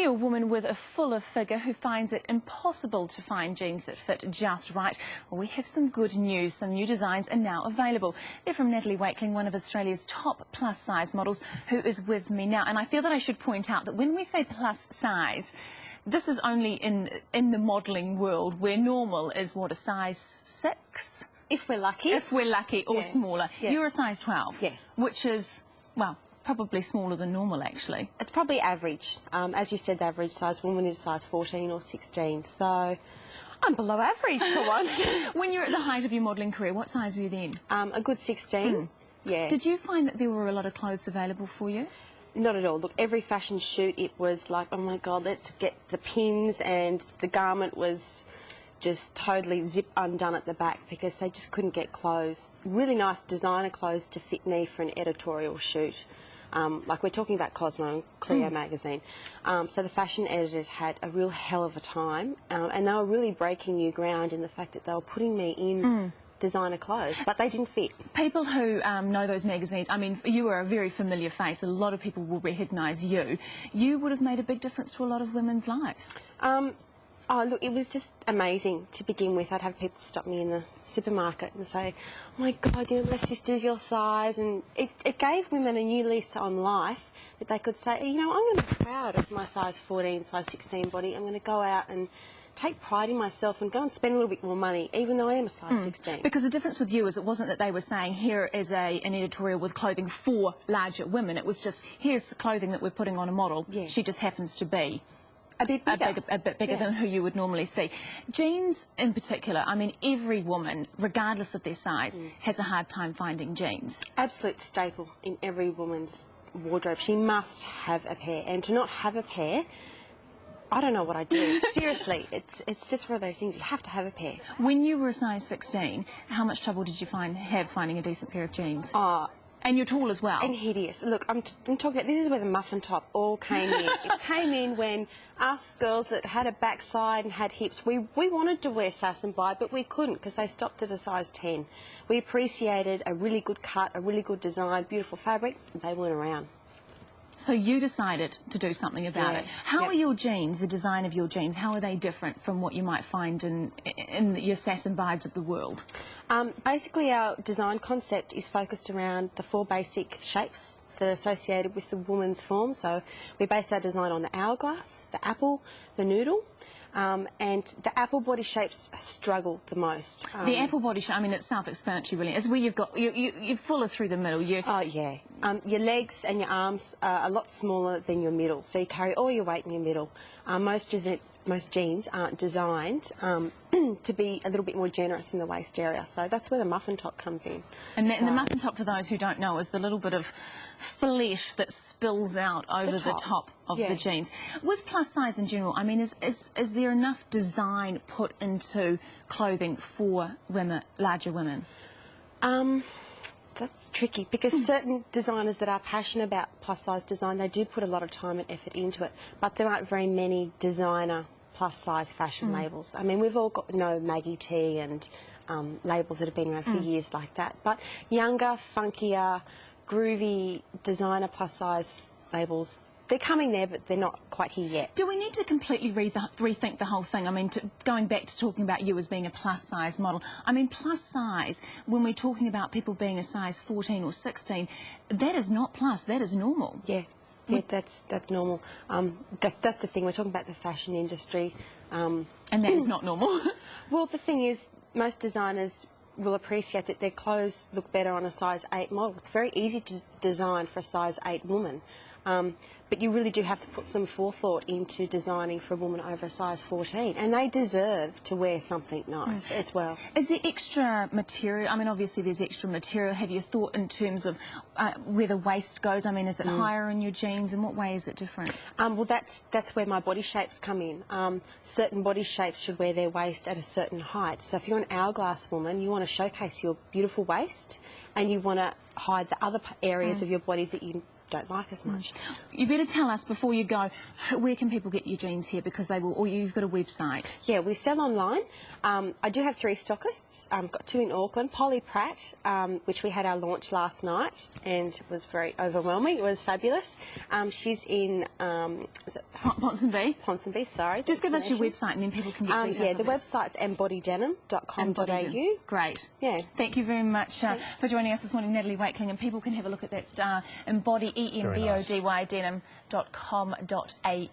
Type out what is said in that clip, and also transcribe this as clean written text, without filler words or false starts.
you're a woman with a fuller figure who finds it impossible to find jeans that fit just right, well, we have some good news. Some new designs are now available. They're from Natalie Wakeling, one of Australia's top plus-size models, who is with me now. And I feel that I should point out that when we say plus-size, this is only in the modelling world, where normal is, what, a size 6? If we're lucky. If we're lucky, or smaller. Yeah. You're a size 12? Yes. Which is, well, probably smaller than normal, actually. It's probably average. As you said, the average size woman is size 14 or 16. So I'm below average for once. When you're at the height of your modelling career, what size were you then? A good 16. Yeah. Did you find that there were a lot of clothes available for you? Not at all. Look, every fashion shoot, it was like, oh my God, let's get the pins, and the garment was just totally zip undone at the back because they just couldn't get clothes. Really nice designer clothes to fit me for an editorial shoot. Like we're talking about Cosmo and Clio magazine. So the fashion editors had a real hell of a time, and they were really breaking new ground in the fact that they were putting me in designer clothes, but they didn't fit. People who know those magazines, I mean, you are a very familiar face. A lot of people will recognise you. You would have made a big difference to a lot of women's lives. Oh, look, it was just amazing to begin with. I'd have people stop me in the supermarket and say, oh my God, you know, my sister's your size. And it gave women a new lease on life, that they could say, you know, I'm going to be proud of my size 14, size 16 body. I'm going to go out and take pride in myself and go and spend a little bit more money, even though I am a size 16. Because the difference with you is it wasn't that they were saying, here is an editorial with clothing for larger women. It was just, here's the clothing that we're putting on a model. Yeah. She just happens to be a bit bigger than who you would normally see. Jeans in particular, I mean, every woman, regardless of their size, has a hard time finding jeans. Absolute staple in every woman's wardrobe. She must have a pair, and to not have a pair, I don't know what I'd do. Seriously, it's just one of those things. You have to have a pair. When you were a size 16, how much trouble did you have finding a decent pair of jeans? And you're tall as well. And hideous. Look, I'm talking about, this is where the muffin top all came in. It came in when us girls that had a backside and had hips, we wanted to wear sass and bide, but we couldn't because they stopped at a size 10. We appreciated a really good cut, a really good design, beautiful fabric. They weren't around. So you decided to do something about it. How are your jeans, the design of your jeans, how are they different from what you might find in your sass and bides of the world? Basically, our design concept is focused around the 4 basic shapes that are associated with the woman's form. So we base our design on the hourglass, the apple, the noodle, and the apple body shapes struggle the most. The apple body shape, I mean, it's self-explanatory really. It's where you've got, you're fuller through the middle. Oh, yeah. Your legs and your arms are a lot smaller than your middle, so you carry all your weight in your middle. Most jeans aren't designed to be a little bit more generous in the waist area, so that's where the muffin top comes in. And the muffin top, for those who don't know, is the little bit of flesh that spills out over the top of the jeans. With plus size in general, I mean, is there enough design put into clothing for women, larger women? That's tricky because certain designers that are passionate about plus-size design, they do put a lot of time and effort into it, but there aren't very many designer plus-size fashion labels. I mean, we've all got Maggie T and labels that have been around for years like that, but younger, funkier, groovy designer plus-size labels, they're coming there, but they're not quite here yet. Do we need to completely rethink the whole thing? I mean, going back to talking about you as being a plus-size model, I mean, plus-size, when we're talking about people being a size 14 or 16, that is not plus, that is normal. Yeah, that's normal. That's the thing, we're talking about the fashion industry. And that is not normal. Well, the thing is, most designers will appreciate that their clothes look better on a size 8 model. It's very easy to design for a size 8 woman. But you really do have to put some forethought into designing for a woman over a size 14, and they deserve to wear something nice as well. Is there extra material? I mean, obviously there's extra material. Have you thought in terms of where the waist goes? I mean, is it higher in your jeans? In what way is it different? Well, that's where my body shapes come in. Certain body shapes should wear their waist at a certain height. So if you're an hourglass woman, you want to showcase your beautiful waist, and you want to hide the other areas of your body that you don't like as much. You better tell us before you go, where can people get your jeans here, because they will, or you've got a website? Yeah, we sell online. I do have 3 stockists. I've got 2 in Auckland. Polly Pratt, which we had our launch last night and it was very overwhelming. It was fabulous. She's in is it Ponsonby. Ponsonby, sorry. Just give us your website and then people can get details. Yeah, the website's embodydenim.com.au. Great. Yeah. Thank you very much for joining us this morning, Natalie Wakeling, and people can have a look at that Embody, Embody denim.com.au.